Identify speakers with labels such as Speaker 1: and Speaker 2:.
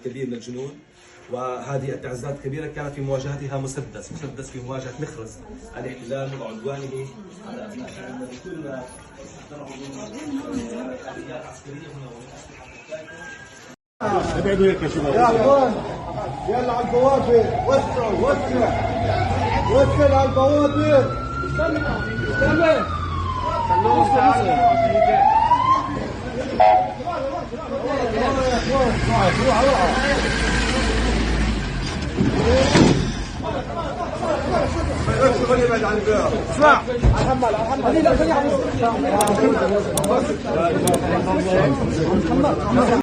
Speaker 1: الكبير من الجنود. وهذه التعزيزات الكبيرة كانت في مواجهتها مسدس في مواجهة مخرز الاحتلال وعدوانه على أبناء شعبنا. كلنا آليات عسكرية هنا
Speaker 2: ابعدوا هيك يا شباب.
Speaker 3: يا اخوان يلا على البوابة، وسع على البوابة. استنى خلوهم خلي يبعد عن الباب. اسمع محمد